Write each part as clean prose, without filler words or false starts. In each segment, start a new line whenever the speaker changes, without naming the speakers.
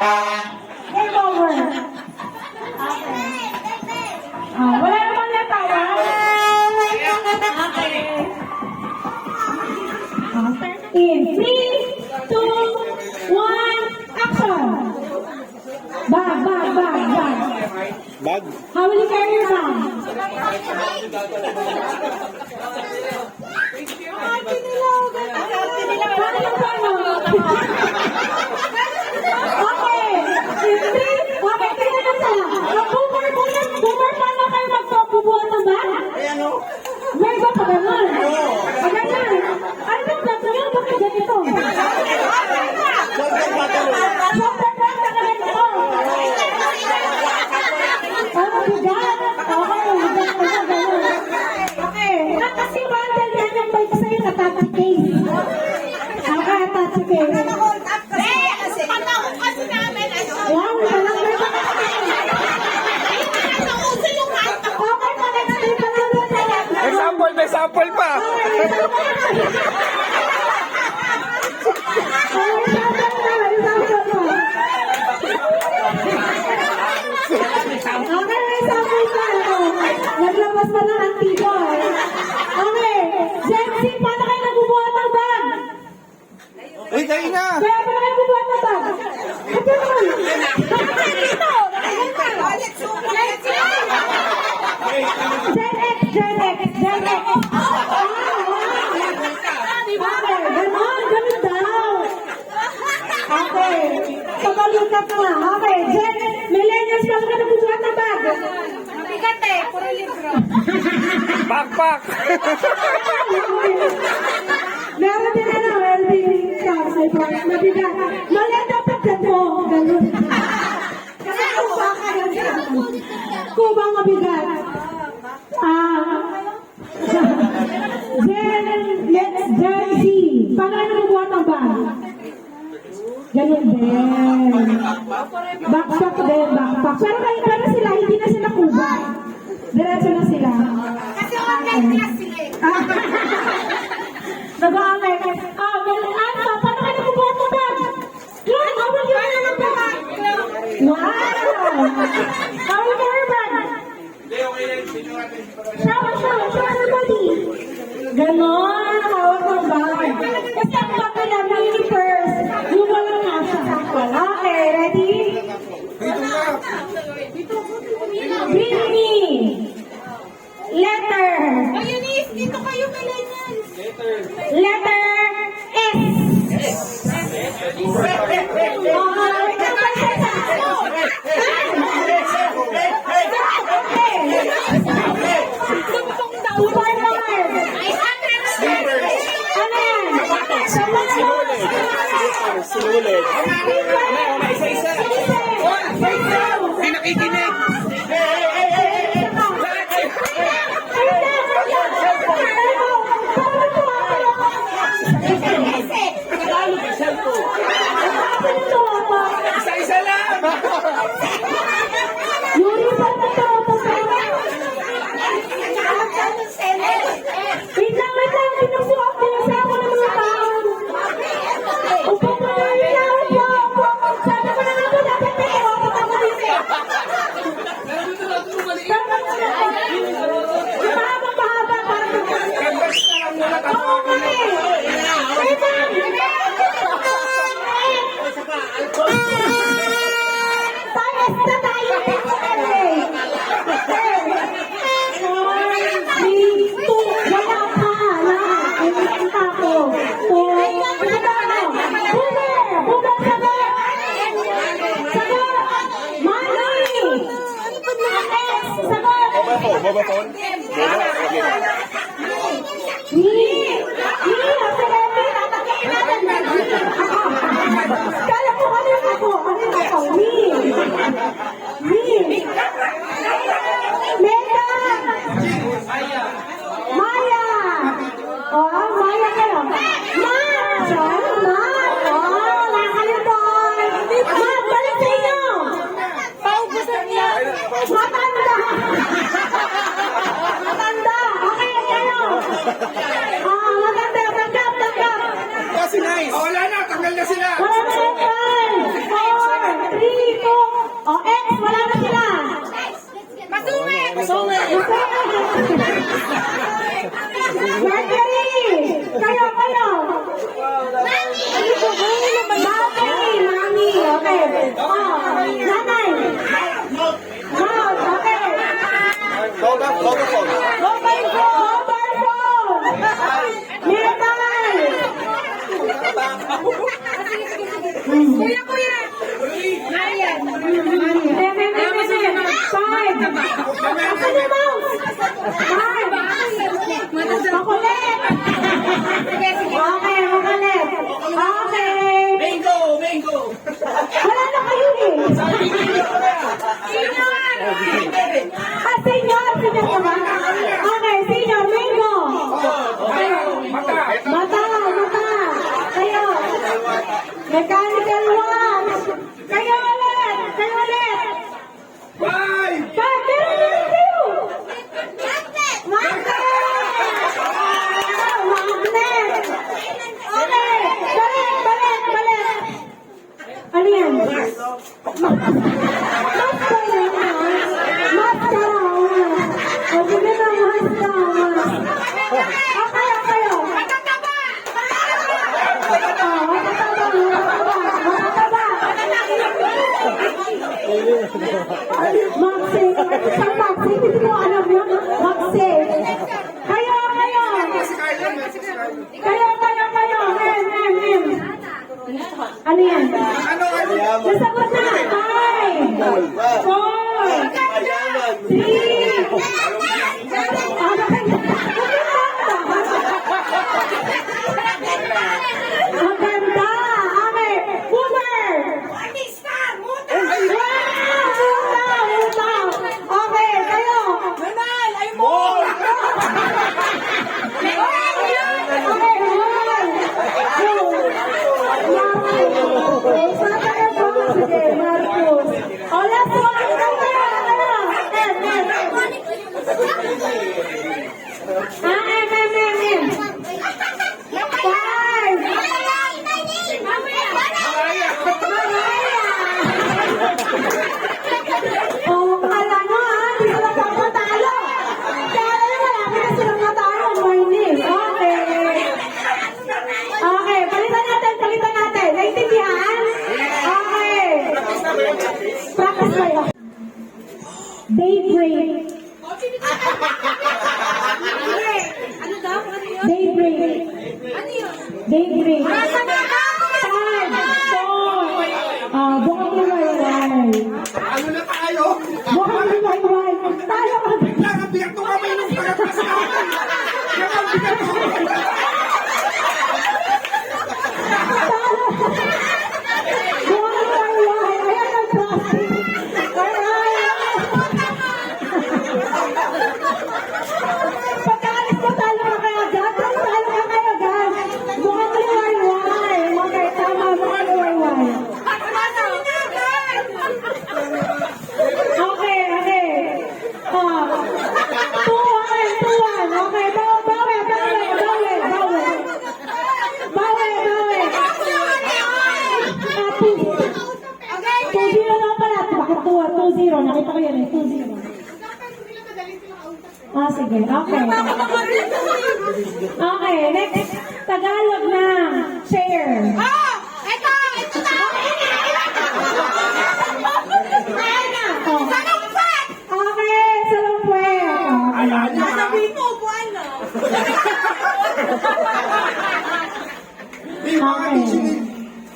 Game over. Wala naman natawa. In 3, 2, 1, action! Bag.
Bag.
How will you carry your bag? Okay. Okay, tingnan na sila. Boomer, paano kayo magpapubuhat ng bag? May iba pa ganun. Ganyan. Ano bang gato yun? Bakit ganito? Shoulder bag na ganito. Ano, bigat? Okay. Kasi bundle yan yung bike sa'yo na touch case. Okay, touch case. Wow, walang may
May sample pa.
Naglabas pa ng antigo. Okay. Jency, paano kayo nagbubuhat ng bag?
Uy, kayo na.
Kaya paano kayo nagbubuhat ng bag? Ito naman. Gen X. Okay, ganon, ganun daw. Okay, pagkalukat na. Okay, millennials, paano kayo nagbubuhat ng bag?
Puro libro.
Backpack.
Meron din kasi mabigat. Mali dapat ganito. Ganun. Kasi kuba ka yan. Kuba mabigat. Gen Z. Paano kayo nagbubuhat ng bag? Ganun din. Backpack din, backpack. Pero sila, hindi na sila kuba. Diretso na sila.
Kasi online class sila eh.
Nag-online. Ganun. Paano kayo nagbubuhat ng bag? Yun, awal yun na ng bag. Wow! Awal ka your bag. Show everybody. Ganon, hawak ng bag. Kasi ang bag nila, mini purse. Yung walang nasa. Okay, ready? Bring me. Letter.
Mayonnaise, dito kayo millennials.
Letter S.
Sinulit. Isa-isa. Hindi nakikinig. Isa-isa lang.
Yuri, ba't ito? Wait lang. Pinagsuot ako ng mga tao. Upo mo na. Sabi ko na ako, dapat may iwapot ako dito. Mahaba. Oo, kami. Wait lang. Tayo na tayo.
Mobile phone?
Kala ko ano ako? Mega! Maya! Oh, Maya kayo. Nakakalimutan. Balik sa inyo. Paubusan niya. Matanda. Okay. Asan yung mouse? Ay! Makulit! Okay, makulit. Okay.
Mango! Mango!
Wala na kayo eh. Ah, senior! Senior ka ba? Okay, senior, mango.
Mata!
Mata, mata. Kayo. Mechanical one. Kayo ulit. Kayo ulit.
Five!
Meron kayo. Magnet. Magnet. Okay. Balik. Ano yan? Mascara. O, sige na, mascara. Okay. Maxi, sa Maxi, hindi mo alam yun. Maxi. Kayo. Em. Ano yan? Nasagot na. 5, 4, 3. Ang ganda. Okay. Boomer. Utaw. Okay, kayo. Oh, akala nyo ha, hindi sila papatalo. Kaya malapit na silang matalo. Morning. Okay, palitan natin. Naintindihan? Okay. Practice kayo. Daybreak. Daybreak. 5, 4. Bukang liwayway.
Ano na tayo?
Bukang liwayway. Tayo ka.
Nakabiyak to kami nung pagkakas namin. Nakabiyak to.
Bukang liwayway. Ayan ang plastic. Pagkaalis ko, talo na kayo agad. Talo na kayo agad. Bukang liwayway. Okay, tama. Bukang liwayway. Okay. 2-1. Okay, bawi. Ah, 2-0 lang pala. Bakit 2-0? Nakita ko yan eh. 2-0. Ah, sige. Okay. Okay, next. Tagalog na. Chair. Oh. Okay, salungkwet.
Ayan na.
Okay.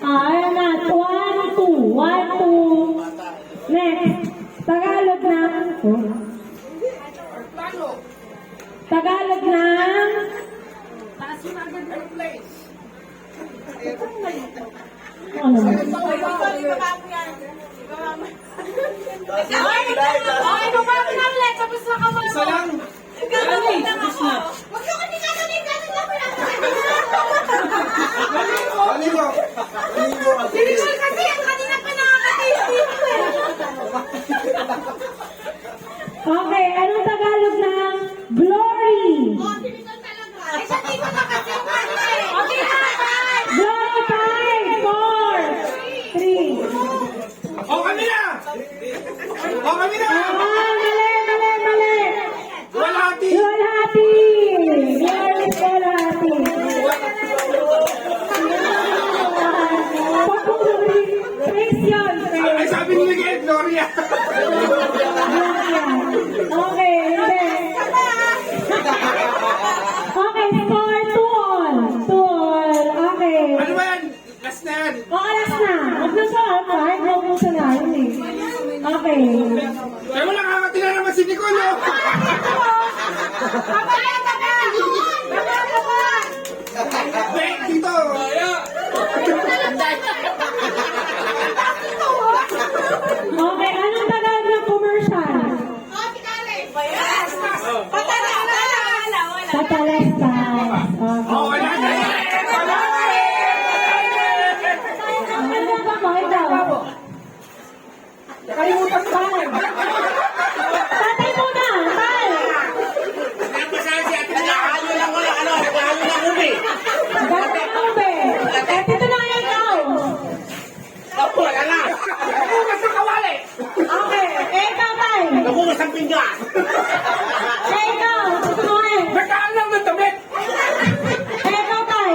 Ayan na. 1-2. Next. Tagalog na. Tagalog na. Ano?
Isa lang. Kanino?
Okay, anong Tagalog ng glory? Glory 5, 4, 3.
O kami na!
Mali.
Walati!
Luwalhati. Glory Luwalhati. Papuri. Praise yun.
Ay, sabi ni Miguel, Gloria!
Okay, hindi. Okay, score 2-all. Okay.
Ano ba yan? Last na yan.
Alas na. Huwag na sa kahit huwag mo sa lalim eh. Okay.
Kaya mo nakakatira si Nicole, oh. Wait, dito.
Okay, anong Tagalog ng commercial? Patalestas.
Oh,
Okay.
wala na. Wala na.
Ano ba mo? Ikaw.
Nakalimutan ko.
Tatay muna. Tay.
Nag-aayo lang wala, ano, nag-aayo lang umi.
Tatay mo ba? Eh, dito na nga ikaw.
Opo, wala na. Nakugas ang kawali.
Okay. Eh, ikaw, tay.
Nakugas ang pinggan.
Eh, ikaw. Dito mo eh.
Nagkaalam ng damit.
Eh, ikaw, tay.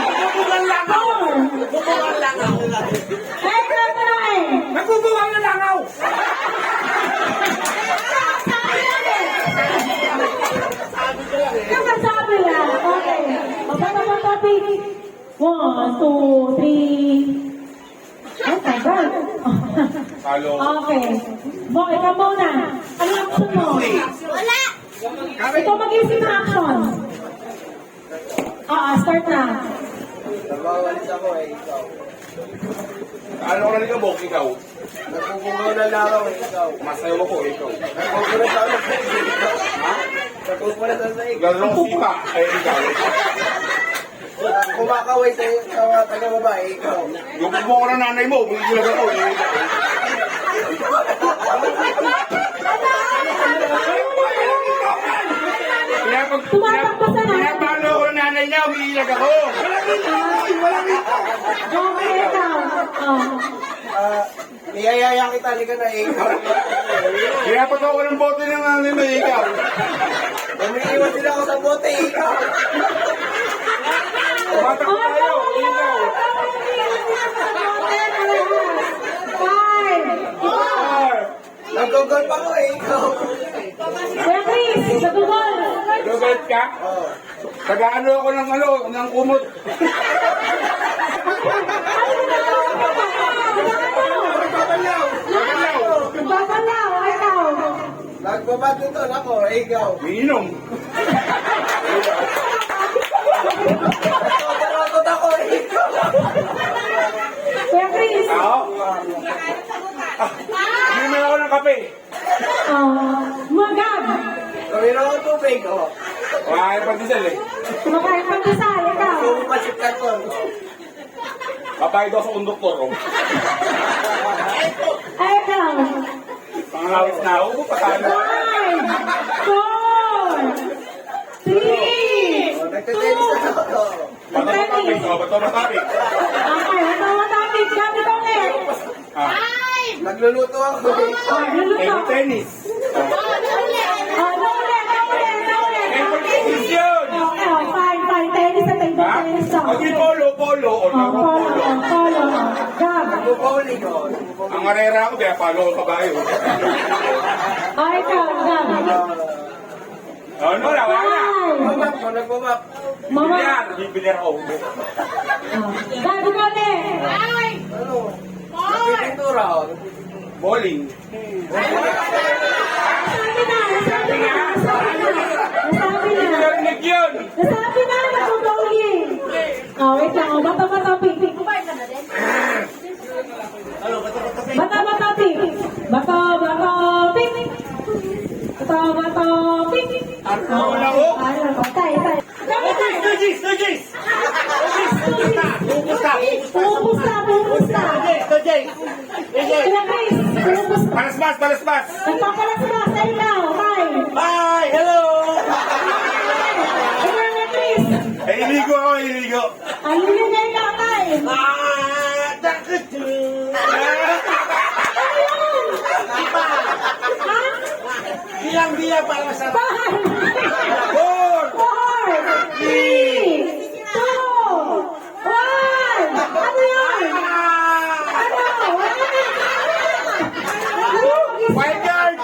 Nakubukan lang ako. Nakubukan lang ako.
Eh, ikaw, ito na eh.
Nakubukan na lang ako.
Sabi lang eh.
Sabi ko lang eh.
Sabi lang. Okay. Mababa mo topic. 1, 2, 3. Ay, tagal.
Halo.
Okay. Bo, ikaw muna. Ano ang gusto mo?
Wala!
Ikaw mag-isip ng action. Start na.
Nabawalis ako eh, ikaw.
Ano ka rin ka, Bok? Ikaw?
Nagpupungo na lang ako eh, ikaw.
Masayaw ako, ikaw.
Nagpupunod ako ng ha? Nagpupunod ako sa ikaw.
Gano'n ko sipa, ay ikaw.
Kumakaway sa taga-babae, ikaw.
Yung mo ko ng nanay mo, bumigil ako, eh.
Tumatakbo sa nanay.
Pinapalo ko ng nanay niya, umiilag ako.
Okay, ikaw.
Niyayaya kita, halika na eh, ikaw.
Pinapato ko ng bote ng nanay mo, ikaw.
Umiiwan din ako sa bote, ikaw.
Tumatakbo tayo, ikaw.
Nagugol pa ko eh, ikaw.
Kuya Chris, nagugol.
Lugat ka?
Oo.
Taga-ano ako ng kumot. Babalaw.
Babalaw, ikaw.
Nagbabadminton ako, eh, ikaw.
Iinom.
Nagtatakot ako eh, ikaw.
Kuya Chris.
Ako? Iinom ako ng kape.
Magab.
Gawin ako tubig, oh.
Wala pa diesel eh.
Makain pandesal, ikaw.
Pumapasip ka to.
Papayag ako sa konduktor. Oh.
Ay, ikaw.
Pangalawis na ako, patalo.
5, 4, 3,
Oh, nagtitenis na ako to.
Bato matapik. Oh, bato matapik.
Okay, ito ang topic. Gabi ko ulit.
Ah.
Nagluluto ako eh, ikaw.
Table tennis. Tennis yun.
Fine. Tennis sa table
Ha?
tennis.
Pag polo, polo. O laro polo.
Polo. Gab.
Nagpupauling ako.
Ang arera ako, kaya palo ko kabayo.
Ikaw, Gab.
Ano, wala na.
Nagpumap ko, nagpumap.
Mama.
Bibilyar, bibilyar ako.
Gabi ko ulit.
Ano? Nagpipintura ako.
Bowling.
Nasabi na.
Narinig yun.
Nasabi na, nag-bowling. Wait lang. Bata-bata pick. Bata-bata pick. Bata-bata pick. Bata-bata pick.
Ano na ako?
Tay.
Tugis.
Pumupusta. Kuya Chris, pumupusta.
Palaspas.
Nagpapalaspas sa ikaw. Tay.
Bye! Hello!
Kuya Chris.
Iligo ako, iligo.
Ayun na ikaw, Tay.
Bilang para masarap.
5, 4, 3, 2, 1. Ano yun?
White guard!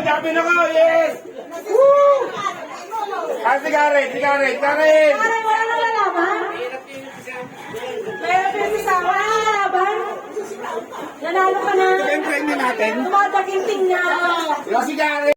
Sabi na ko, yes! Sigaret!
Parang wala nang lalaban? Meron din sa wala nang lalaban? Nanalo ka na.
Ito yung premium natin.
Tumataginting na.
Yung si Gary.